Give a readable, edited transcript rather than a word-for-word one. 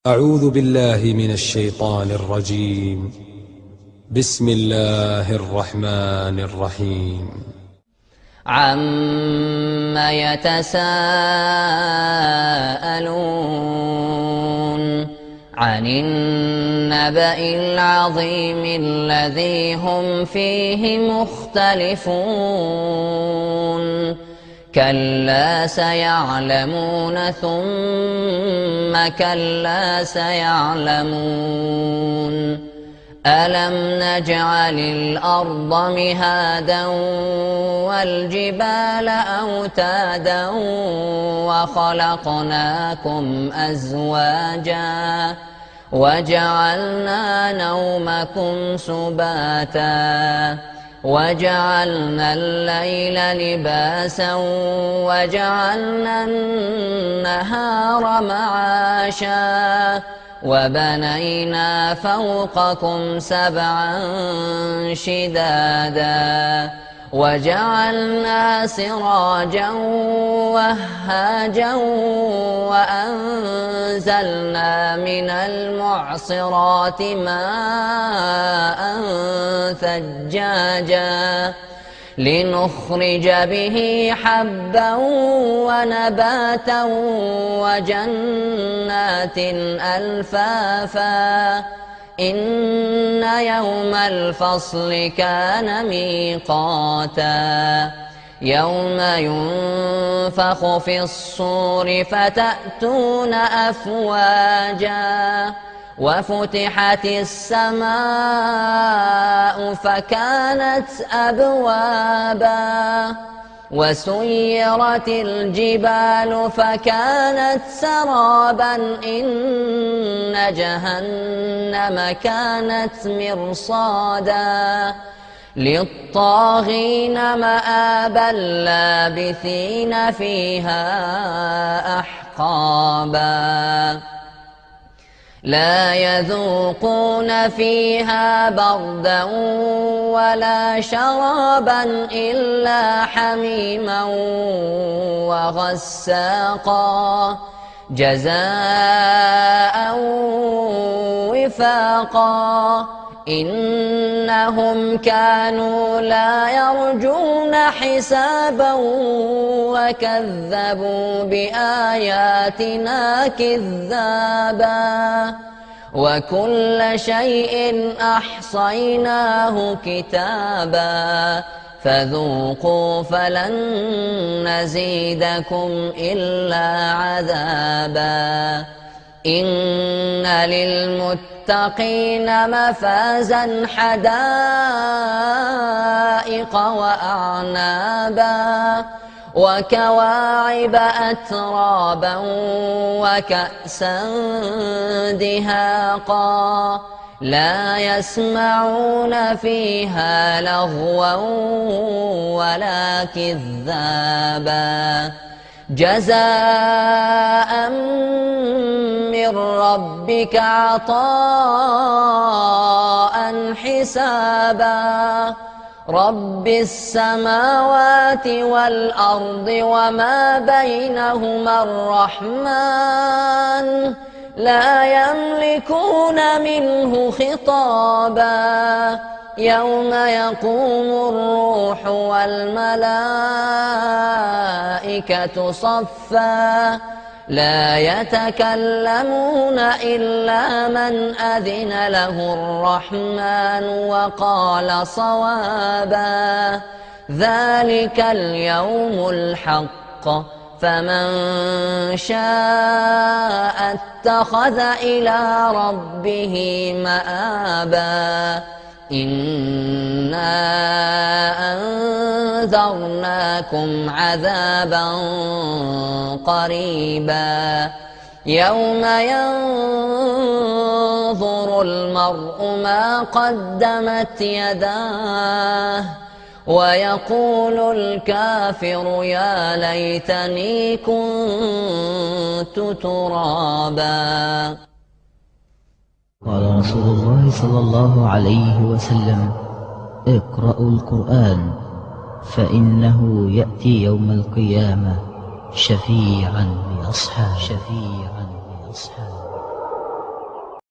أعوذ بالله من الشيطان الرجيم. بسم الله الرحمن الرحيم. عَمَّ يتساءلون عن النبأ العظيم الذي هم فيه مختلفون كلا سيعلمون ثم كلا سيعلمون ألم نجعل الأرض مهادا والجبال أوتادا وخلقناكم أزواجا وجعلنا نومكم سباتا وجعلنا الليل لباسا وجعلنا النهار معاشا وبنينا فوقكم سبعا شدادا وجعلنا سراجا وهاجا وأنزلنا من المعصرات ماء ثجاجا لنخرج به حبا ونباتا وجنات ألفافا إن يوم الفصل كان ميقاتا يوم ينفخ في الصور فتأتون أفواجا وفتحت السماء فكانت أبوابا وسيرت الجبال فكانت سرابا إن جهنم كانت مرصادا للطاغين مآبا لابثين فيها أحقابا لا يذوقون فيها بردا ولا شرابا إلا حميما وغساقا جزاء وفاقا إنهم كانوا لا يرجون حسابا وكذبوا بآياتنا كذابا وكل شيء أحصيناه كتابا فذوقوا فلن نزيدكم إلا عذابا إن للمتقين مفازا حدائق وأعنابا وكواعب أترابا وكأسا دهاقا لا يسمعون فيها لغوا ولا كذابا جزاء من ربك عطاء حسابا رب السماوات والأرض وما بينهما الرحمن لا يملكون منه خطابا يوم يقوم الروح والملائكة صفا لا يتكلمون إلا من أذن له الرحمن وقال صوابا ذلك اليوم الحق فمن شاء اتخذ إلى ربه مآبا إنا أنذرناكم عذابا قريبا يوم ينظر المرء ما قدمت يداه ويقول الكافر يا ليتني كنت ترابا. قال رسول الله صلى الله عليه وسلم اقرأوا القرآن فإنه يأتي يوم القيامة شفيعا لأصحابه